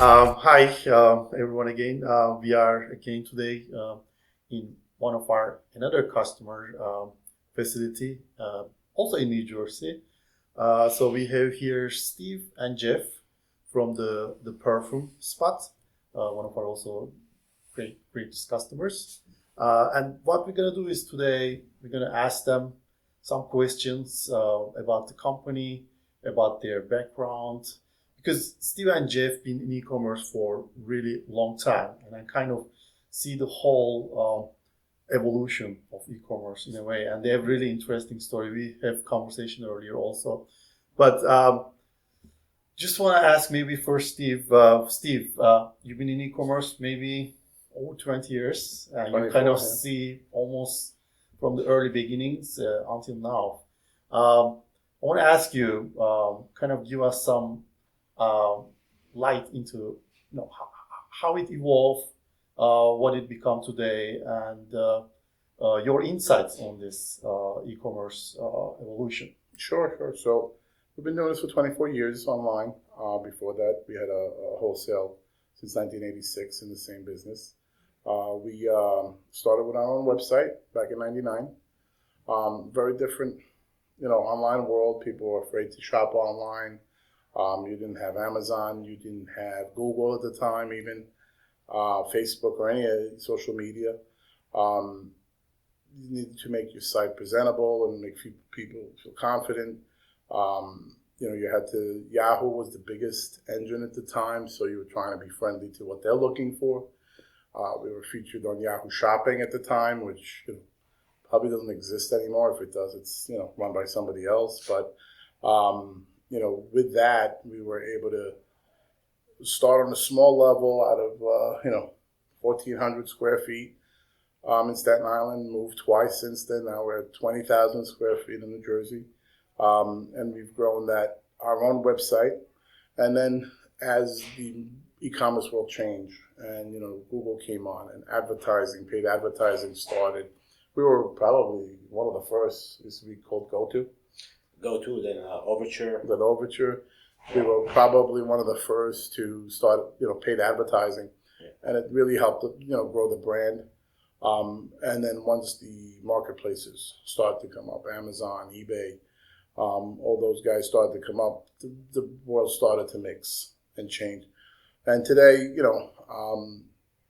Hi, everyone again. We are again today in one of our another customer facility, also in New Jersey. So we have here Steve and Jeff from the Perfume Spot, one of our also great customers. And what we're gonna do is today we're gonna ask them some questions about the company, about their background, because Steve and Jeff been in e-commerce for really long time, and I kind of see the whole evolution of e-commerce in a way, and they have really interesting story. We have conversation earlier also, but just want to ask maybe first Steve. Steve, you've been in e-commerce maybe over 20 years, and you kind of see almost from the early beginnings until now. I want to ask you, kind of give us some uh, light into how it evolved, what it become today, and your insights on this e-commerce evolution. Sure. So we've been doing this for 24 years online. Before that, we had a wholesale since 1986 in the same business. We started with our own website back in '99. Very different, online world. People were afraid to shop online. You didn't have Amazon. You didn't have Google at the time, even Facebook or any social media. Um, you needed to make your site presentable and make people feel confident. You had to, Yahoo was the biggest engine at the time, so you were trying to be friendly to what they're looking for. We were featured on Yahoo Shopping at the time, which probably doesn't exist anymore. If it does, it's run by somebody else. But with that, we were able to start on a small level out of 1,400 square feet in Staten Island. Moved twice since then. Now we're at 20,000 square feet in New Jersey, and we've grown that our own website. And then as the e-commerce world changed, and Google came on, and paid advertising started. We were probably one of the first. It used to be called Go-to, then Overture. Then Overture. We were probably one of the first to start, paid advertising, and it really helped, grow the brand. And then once the marketplaces started to come up, Amazon, eBay, all those guys started to come up, the world started to mix and change. And today,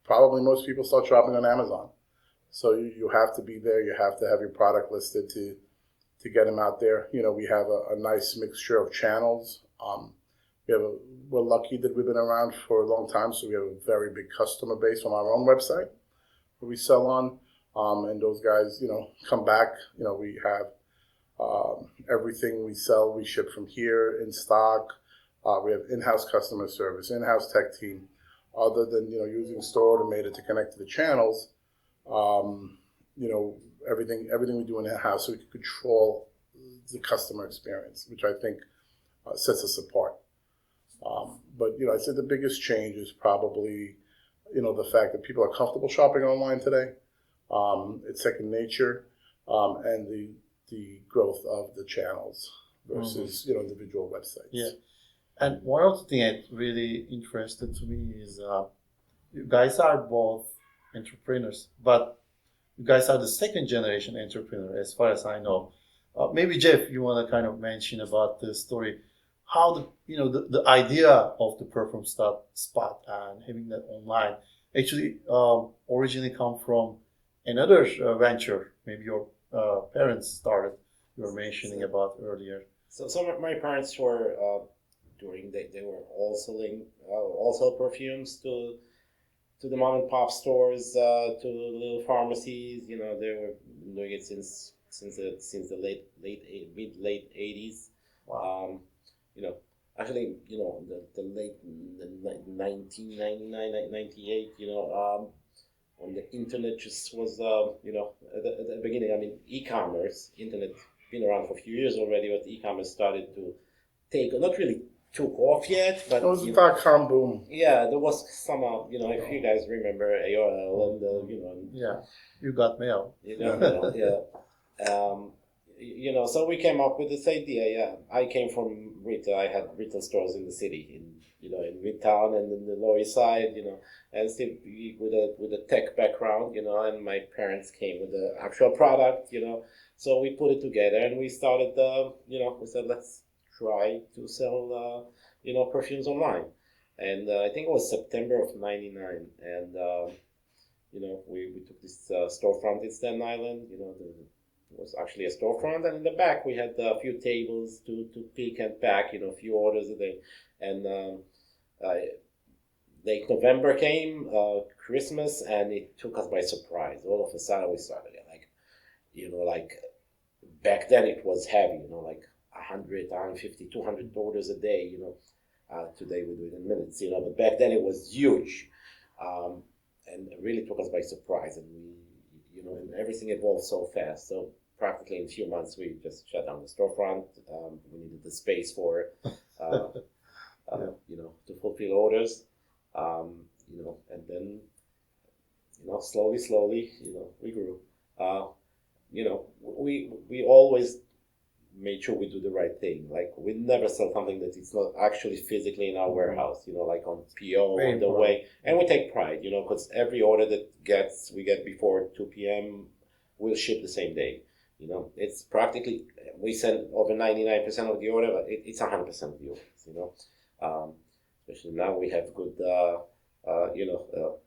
probably most people start shopping on Amazon. So you have to be there. You have to have your product listed to get them out there. We have a nice mixture of channels. We're lucky that we've been around for a long time, so we have a very big customer base on our own website where we sell on, and those guys, come back. We have everything we sell, we ship from here in stock. We have in-house customer service, in-house tech team. Other than using StoreAutomator to connect to the channels, everything we do in-house, so we can control the customer experience, which I think sets us apart. But I'd say the biggest change is probably the fact that people are comfortable shopping online today. It's second nature, and the growth of the channels versus individual websites. Yeah. And one of the things that really interested to me is you guys are both entrepreneurs, but you guys are the second generation entrepreneur, as far as I know. Maybe Jeff, you want to kind of mention about the story, how the idea of the Perfume Spot and having that online actually originally come from another venture. Maybe your parents started. You were mentioning about earlier. So some of my parents were they were all selling also perfumes to the mom and pop stores, to little pharmacies. They were doing it since the mid late 80s. Wow. Actually, the late 1999, 98. When the internet just was, at the beginning. I mean, e-commerce, internet been around for a few years already, but e-commerce started to not really took off yet, but it was a .com boom. Yeah, there was some, if you guys remember AOL and Yeah, you got mail. You got mail, yeah. so we came up with this idea. Yeah, I came from retail. I had retail stores in the city, in Midtown and in the Lower East Side, and still with a tech background, and my parents came with the actual product, so we put it together and we started, we said let's try to sell, perfumes online, and I think it was September of '99, and we took this storefront in Staten Island, it was actually a storefront, and in the back we had a few tables to pick and pack, a few orders a day, and late November came, Christmas, and it took us by surprise. All of a sudden we started like back then it was heavy, like 100, 150, 200 orders a day, today we do it in minutes, but back then it was huge, and it really took us by surprise, and and everything evolved so fast. So practically in a few months we just shut down the storefront. We needed the space for to fulfill orders, and then, slowly, we grew. We always made sure we do the right thing. Like, we never sell something that it's not actually physically in our warehouse, like on PO Very on the important. way. And we take pride, because every order that we get before 2 p.m., we'll ship the same day. It's practically, we send over 99% of the order, but it's 100% of the orders, especially now we have good,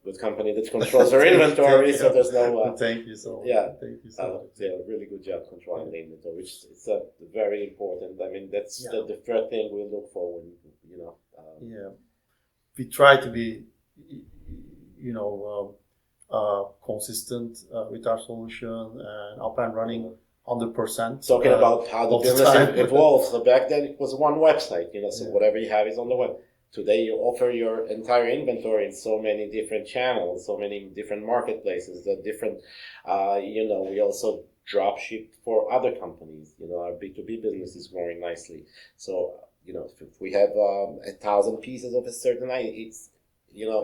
good company that controls our inventory, so there's no, Thank you so much. yeah, Thank you so much. they a really good job controlling the inventory, which is very important. I mean, that's Yeah. the first thing we look for when, Yeah, we try to be, consistent with our solution and up and running 100%. talking about how the all the business time. evolves. So back then it was one website, so Yeah. whatever you have is on the web. Today you offer your entire inventory in so many different channels, so many different marketplaces, the different, we also drop ship for other companies. Our B2B business is growing nicely. So, if we have 1,000 pieces of a certain item,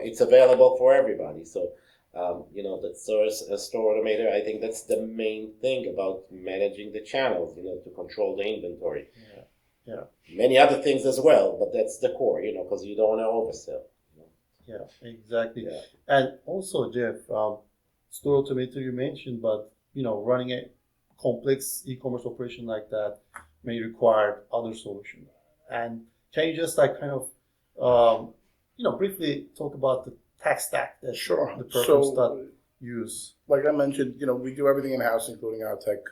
it's available for everybody. So, that's a StoreAutomator. I think that's the main thing about managing the channels, to control the inventory. Yeah. Many other things as well, but that's the core, because you don't want to oversell. Yeah, exactly. Yeah. And also, Jeff, StoreAutomator you mentioned, but running a complex e-commerce operation like that may require other solutions. And can you just kind of, briefly talk about the tech stack that Sure. the Perfume Spot use? Like I mentioned, we do everything in house, including our tech.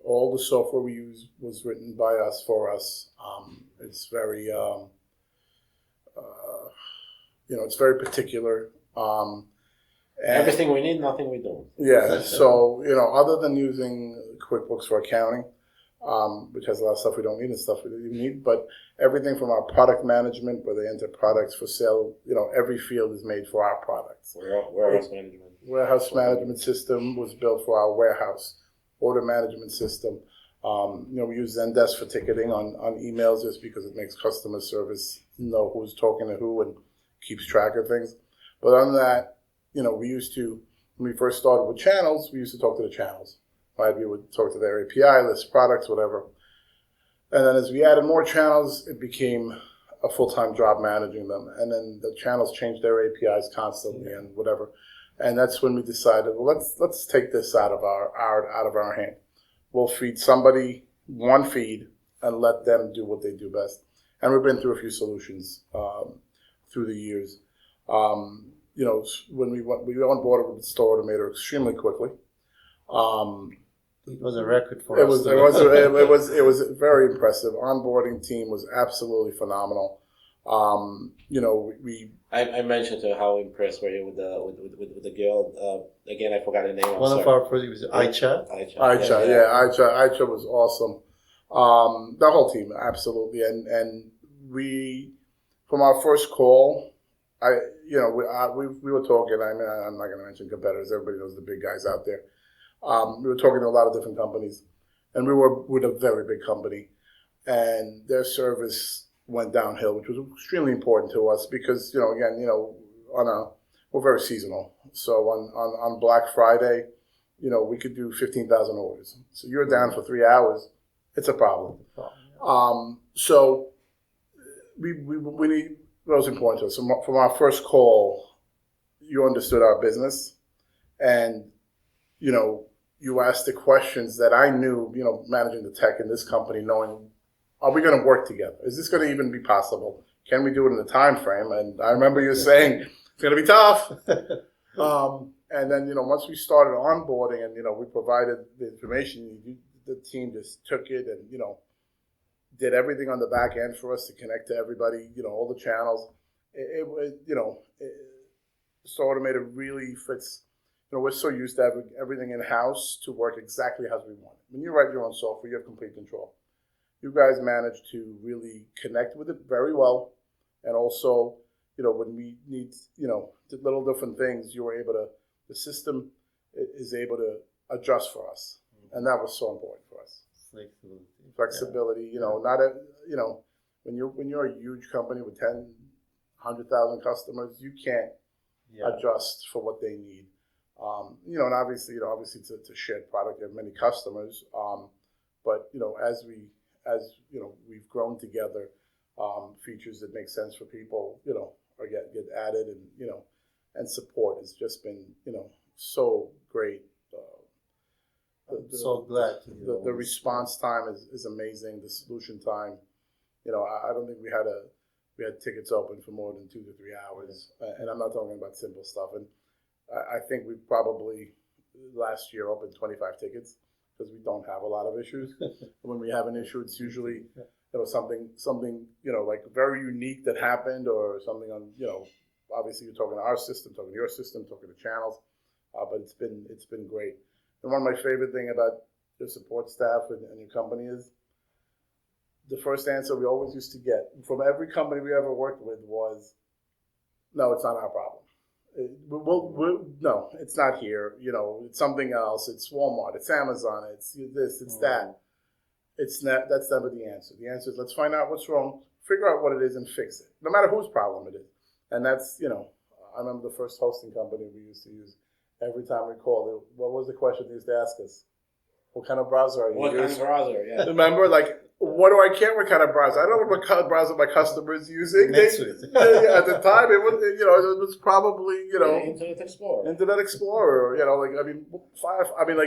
All the software we use was written by us for us. It's very, it's very particular. And Everything we need, nothing we don't. Yeah. So other than using QuickBooks for accounting, which has a lot of stuff we don't need and stuff we don't even need, but everything from our product management, where they enter products for sale, every field is made for our products. Warehouse management. Warehouse management system was built for our warehouse. Order management system. We use Zendesk for ticketing on emails just because it makes customer service know who's talking to who and keeps track of things. But on that, we used to, when we first started with channels, we used to talk to the channels. Right? We would talk to their API list, products, whatever. And then as we added more channels, it became a full-time job managing them. And then the channels changed their APIs constantly and whatever. And that's when we decided, well, let's take this out of our hand. We'll feed somebody one feed and let them do what they do best. And we've been through a few solutions through the years. When we onboarded with StoreAutomator extremely quickly. It was a record for It us. was very impressive. Onboarding team was absolutely phenomenal. I mentioned to her how impressed were you with the girl. Again, I forgot her name. One of our projects was Aicha. Aicha was awesome. The whole team, absolutely, and we, from our first call, we were talking. I mean, I'm not going to mention competitors. Everybody knows the big guys out there. We were talking to a lot of different companies, and we were with a very big company, and their service went downhill, which was extremely important to us because, we're very seasonal. So on Black Friday, we could do 15,000 orders. So you're down for 3 hours, it's a problem. So we need, that was important to us. From our first call, you understood our business, and you asked the questions that I knew, managing the tech in this company, knowing, are we going to work together? Is this going to even be possible? Can we do it in the time frame? And I remember you saying, it's going to be tough. And then, once we started onboarding and, we provided the information, the team just took it and, did everything on the back end for us to connect to everybody, all the channels. StoreAutomator really fits. We're so used to having everything in-house to work exactly as we want it. When you write your own software, you have complete control. You guys managed to really connect with it very well. And also, when we need, little different things, you were able to, the system is able to adjust for us. And that was so important for us. Flexibility, when you're a huge company with 100,000 customers, you can't adjust for what they need. And obviously it's a shared product. You have many customers, but as we've grown together, features that make sense for people, or get added, and support has just been, so great. So glad. The response time is amazing. The solution time, I don't think we had tickets open for more than 2 to 3 hours, and I'm not talking about simple stuff. And I think we probably last year opened 25 tickets because we don't have a lot of issues. When we have an issue, it's usually something like very unique that happened, or something on obviously you're talking to our system, talking to your system, talking to channels, but it's been great. And one of my favorite thing about the support staff and your company is the first answer we always used to get from every company we ever worked with was, "No, it's not our problem. No, it's not here. It's something else. It's Walmart. It's Amazon. It's this. It's that." It's not. That's never the answer. The answer is, let's find out what's wrong, figure out what it is, and fix it, no matter whose problem it is. And that's I remember the first hosting company we used to use. Every time we called, what was the question they used to ask us? What kind of browser are you using? What kind of browser? Yeah. Remember, what do I care what kind of browser? I don't know what kind of browser my customer is using. At the time, it was probably Internet Explorer. Internet Explorer.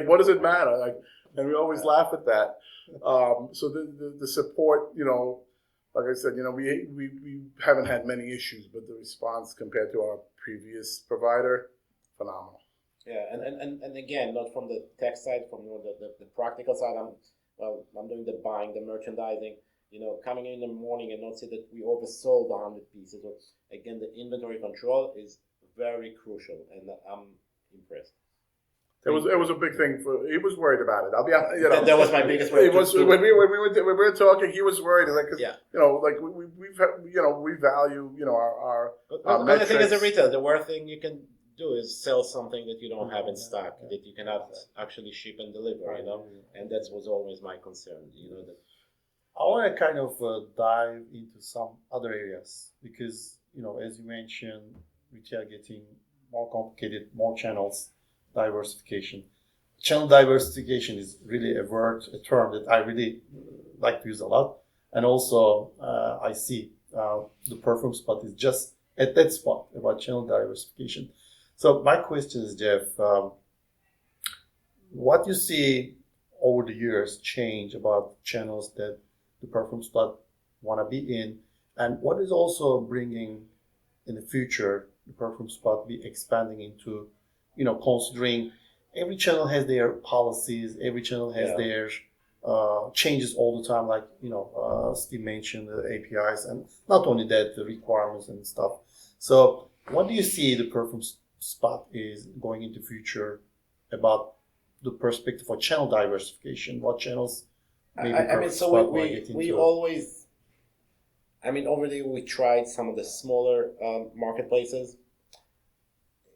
What does it matter? And we always laugh at that. So the support, like I said, we haven't had many issues, but the response compared to our previous provider, phenomenal. Yeah, and again, not from the tech side, from the practical side. I'm doing the buying, the merchandising. Coming in the morning and not see that we oversold 100 pieces. Or again, the inventory control is very crucial, and I'm impressed. It was a big thing he was worried about it. I'll be honest. That was my biggest worry. When we were talking, he was worried. We value our But metrics. I think as a retailer, the worst thing you can do is sell something that you don't have in stock, that you cannot actually ship and deliver. And that was always my concern. That. I want to kind of dive into some other areas because as you mentioned, retail getting more complicated, more channels. Diversification. Channel diversification is really a term that I really like to use a lot. And also, I see the Perfume Spot is just at that spot about channel diversification. So my question is, Jeff, what you see over the years change about channels that the Perfume Spot want to be in, and what is also bringing in the future the Perfume Spot be expanding into, considering every channel has their policies, every channel has their changes all the time, like, Steve mentioned the APIs, and not only that, the requirements and stuff. So what do you see the Perfume Spot is going into future about the perspective of channel diversification? What channels maybe we always, over there we tried some of the smaller marketplaces.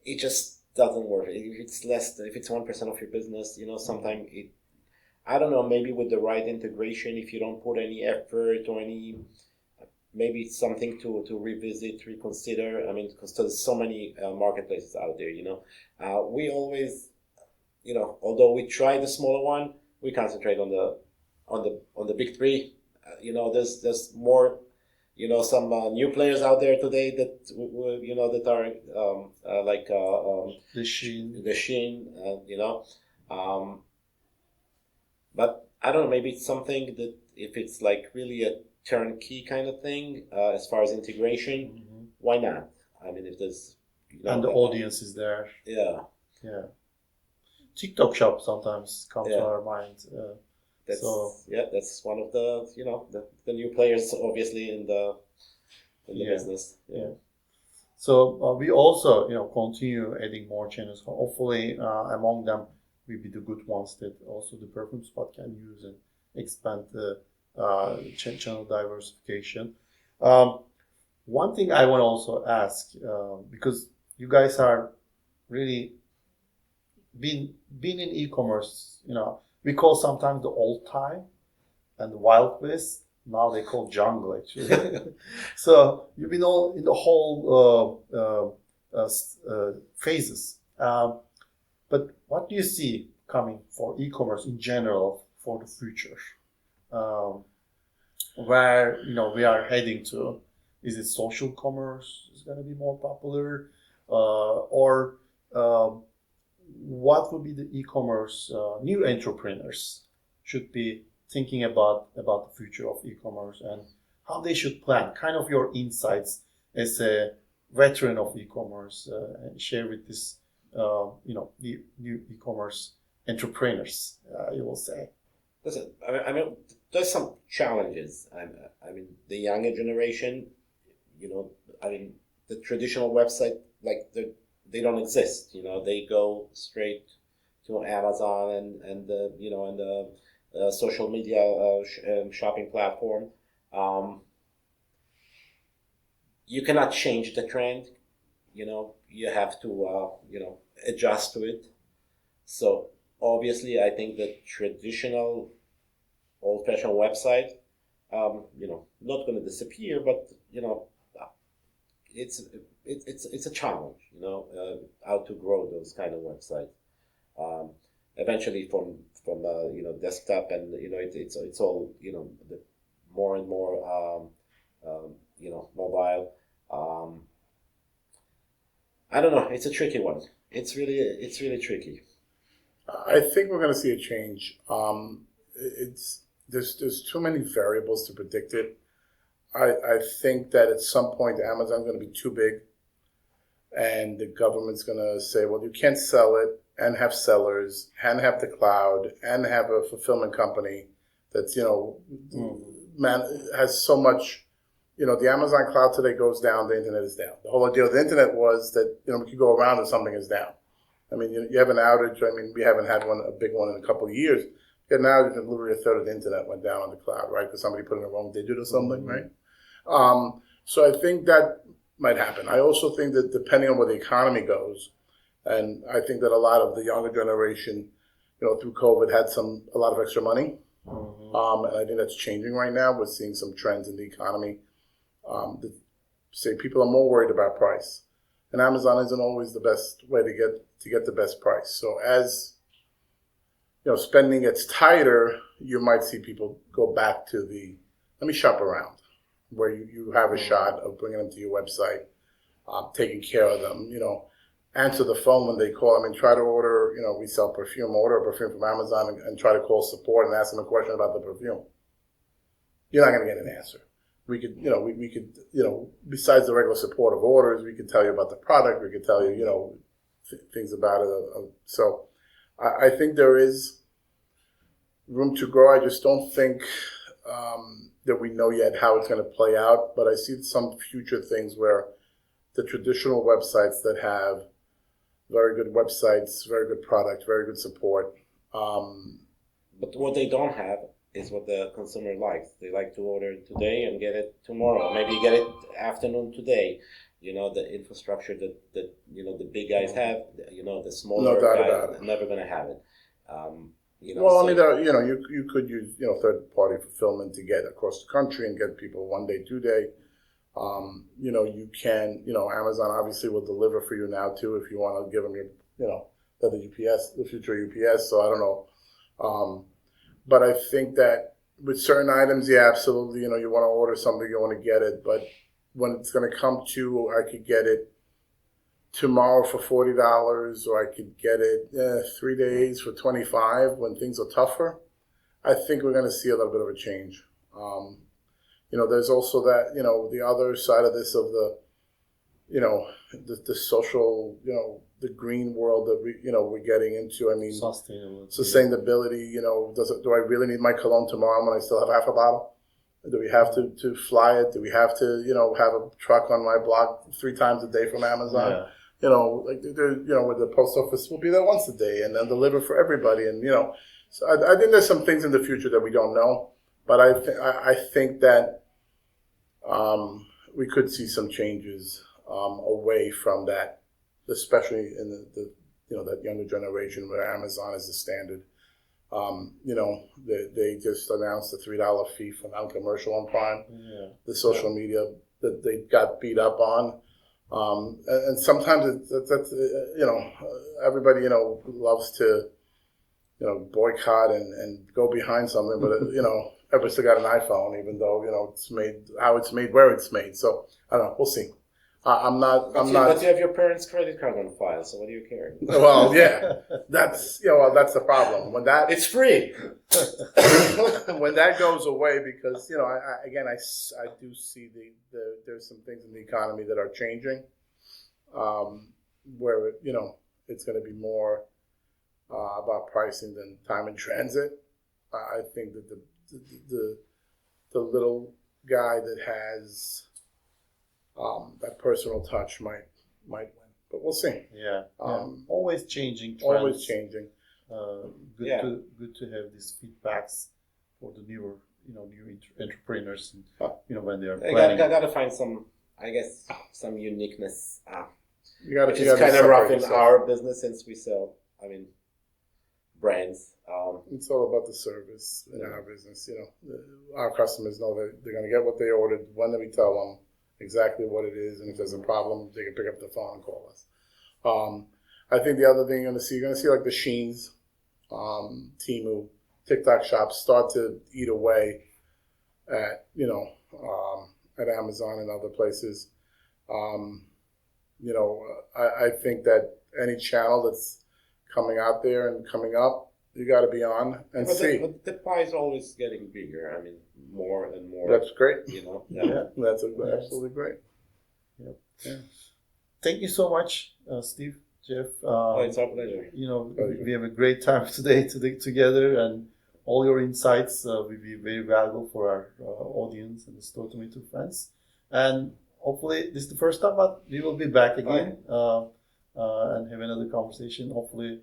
It just doesn't work. If it's if it's 1% of your business, sometimes I don't know, maybe with the right integration, if you don't put any effort or maybe it's something to revisit, reconsider. Because there's so many marketplaces out there, we always, although we try the smaller one, we concentrate on the big three. There's more, some new players out there today that that are like The Sheen. the Shein, but I don't know. Maybe it's something that if it's like really a turnkey kind of thing, as far as integration, why not? I mean, if there's And the audience is there. yeah. Yeah. TikTok shop sometimes comes to Yeah. our mind. That's one of the the new players obviously in the Yeah. business. Yeah. So we also, continue adding more channels. Hopefully, among them will be the good ones that also the Perfume Spot can use and expand the channel diversification. One thing I want to also ask, because you guys are really been in e-commerce, we call sometimes the old time and the Wild West. Now they call jungle actually. So you've been all in the whole phases. But what do you see coming for e-commerce in general for the future? Where we are heading to? Is it social commerce is going to be more popular, or what would be the e-commerce new entrepreneurs should be thinking about the future of e-commerce and how they should plan? Kind of your insights as a veteran of e-commerce, and share with this, the new e-commerce entrepreneurs, you will say. Listen, I mean, there's some challenges. I mean, the younger generation, I mean, the traditional website, like they don't exist. They go straight to Amazon and the social media shopping platform. You cannot change the trend. You have to adjust to it. So obviously, I think the traditional old-fashioned website, not going to disappear, but it's a challenge, how to grow those kind of websites. Eventually, from desktop, and it's all the more and more mobile. I don't know. It's a tricky one. It's really tricky. I think we're going to see a change. There's too many variables to predict it. I think that at some point Amazon's going to be too big, and the government's going to say, well, you can't sell it and have sellers and have the cloud and have a fulfillment company that's man has so much. The Amazon cloud today goes down, the internet is down. The whole idea of the internet was that we could go around if something is down. I mean, you have an outage. I mean, we haven't had a big one in a couple of years. You had an outage, and literally a third of the internet went down on the cloud, right? Because somebody put in the wrong digit or something, right? So I think that might happen. I also think that depending on where the economy goes, and I think that a lot of the younger generation, through COVID, had a lot of extra money, and I think that's changing right now. We're seeing some trends in the economy that say people are more worried about price, and Amazon isn't always the best way to get the best price. So as spending gets tighter, you might see people go back to let me shop around, where you have a shot of bringing them to your website, taking care of them, answer the phone when they call. I mean, try to order, we sell perfume, order a perfume from Amazon and try to call support and ask them a question about the perfume. You're not going to get an answer. We could, we could, besides the regular support of orders, we could tell you about the product. We could tell you, things about it. So I think there is room to grow. I just don't think that we know yet how it's going to play out. But I see some future things where the traditional websites that have very good websites, very good product, very good support. But what they don't have is what the consumer likes. They like to order today and get it tomorrow. Maybe get it afternoon today. The infrastructure that the big guys have. The smaller guys are never going to have it. Well, I mean, you could use third-party fulfillment to get across the country and get people 1 day, 2 day. You can Amazon obviously will deliver for you now too if you want to give them your the future UPS. So I don't know. But I think that with certain items, yeah, absolutely. You want to order something, you want to get it. But when it's going to come to, I could get it tomorrow for $40, or I could get it 3 days for $25 when things are tougher. I think we're going to see a little bit of a change. There's also that, the other side of this, of the social, the green world that we're getting into. I mean, sustainability. Do I really need my cologne tomorrow when I still have half a bottle? Do we have to fly it? Do we have to, have a truck on my block 3 times a day from Amazon? Yeah. With the post office will be there once a day and then deliver for everybody. And, so I think there's some things in the future that we don't know, but I think that we could see some changes away from that, especially in the that younger generation where Amazon is the standard. They just announced a $3 fee for non-commercial on Prime. Yeah. The social media that they got beat up on. And sometimes that's everybody loves to boycott and go behind something, but everybody still got an iPhone, even though it's made how it's made, where it's made. So I don't know. We'll see. I'm not. But you have your parents' credit card on file, so what do you care? Well, yeah, that's that's the problem. When that It's free. when that goes away, because I do see there's some things in the economy that are changing, where it's going to be more about pricing than time in transit. I think that the little guy that has that personal touch might win, but we'll see. Yeah. Always changing trends. Always changing. Good to have these feedbacks for the newer entrepreneurs, when they are planning. Gotta find some, I guess, some uniqueness. Which is gotta kind of rough in yourself. our business, since we sell, brands. It's all about the service in our business. Our customers know that they're going to get what they ordered when we tell them exactly what it is, and if there's a problem, they can pick up the phone and call us. I think the other thing you're going to see like the Sheins, Temu, TikTok shops start to eat away at at Amazon and other places. I think that any channel that's coming out there and coming up, you got to be on and see. But the pie is always getting bigger. More and more. That's great. Yeah. That's absolutely great. Yep. Yeah. Thank you so much, Steve, Jeff. It's our pleasure. We have a great time today together, and all your insights will be very valuable for our audience and the StoreAutomator fans. And hopefully this is the first time, but we will be back again and have another conversation. Hopefully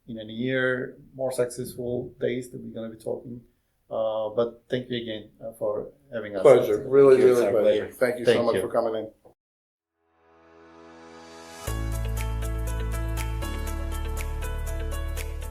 in a year, more successful days that we're going to be talking. But thank you again for having us. Pleasure. Really, Thank you. really It's our pleasure. pleasure. Thank you so Thank much you. for coming in.